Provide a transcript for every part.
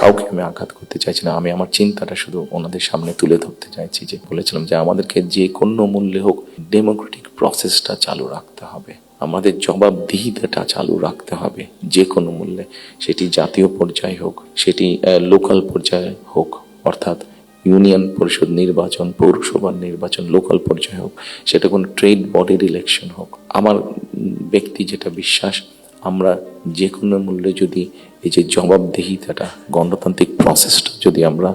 কাউকে আমি আঘাত করতে চাইছি না। আমি আমার চিন্তাটা শুধু ওনাদের সামনে তুলে ধরতে চাইছি, যে বলেছিলাম যে আমাদেরকে যে কোনো মূল্যে হোক ডেমোক্রেটিক প্রসেসটা চালু রাখতে হবে, আমাদের জবাবদিহিতাটা চালু রাখতে হবে যে কোনো মূল্যে। সেটি জাতীয় পর্যায়ে হোক, সেটি লোকাল পর্যায়ে হোক, অর্থাৎ ইউনিয়ন পরিষদ নির্বাচন, পৌরসভার নির্বাচন, লোকাল পর্যায়ে হোক, সেটা কোনো ট্রেড বডির ইলেকশন হোক। আমার ব্যক্তি যেটা বিশ্বাস, আমরা যে কোনো মূল্যে যদি এই যে জবাবদিহিতাটা, গণতান্ত্রিক প্রসেসটা যদি আমরা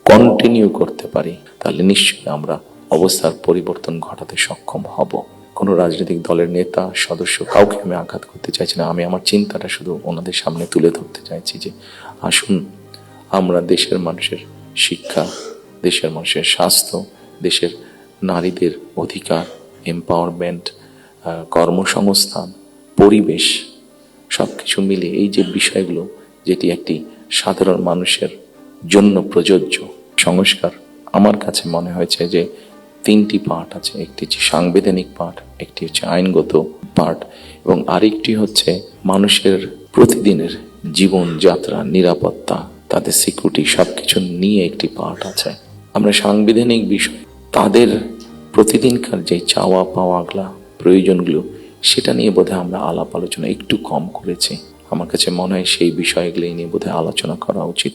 কন্টিনিউ করতে পারি, তাহলে নিশ্চয়ই আমরা অবস্থার পরিবর্তন ঘটাতে সক্ষম হব। কোনো রাজনৈতিক দলের নেতা, সদস্য, কাউকে আমি আঘাত করতে চাইছি না। আমি আমার চিন্তাটা শুধু ওনাদের সামনে তুলে ধরতে চাইছি যে আসুন আমরা দেশের মানুষের শিক্ষা, দেশের মানুষের স্বাস্থ্য, দেশের নারীদের অধিকার, এম্পাওয়ারমেন্ট, কর্মসংস্থান, পরিবেশ, সব কিছু মিলে এই যে বিষয়গুলো, যেটি একটি সাধারণ মানুষের জন্য প্রযোজ্য সংস্কার, আমার কাছে মনে হয়েছে যে তিনটি পার্ট আছে। একটি হচ্ছে সাংবিধানিক পার্ট, একটি হচ্ছে আইনগত পার্ট, এবং আরেকটি হচ্ছে মানুষের প্রতিদিনের জীবনযাত্রা, নিরাপত্তা, তাদের সিকিউরিটি, সবকিছু নিয়ে একটি পার্ট আছে। আমরা সাংবিধানিক বিষয়, তাদের প্রতিদিনকার যে চাওয়া পাওয়াগুলা, প্রয়োজনগুলো, সেটা নিয়ে বোধহয় আমরা আলাপ আলোচনা একটু কম করেছি। আমার কাছে মনে হয় সেই বিষয়গুলি নিয়ে বোধহয় আলোচনা করা উচিত।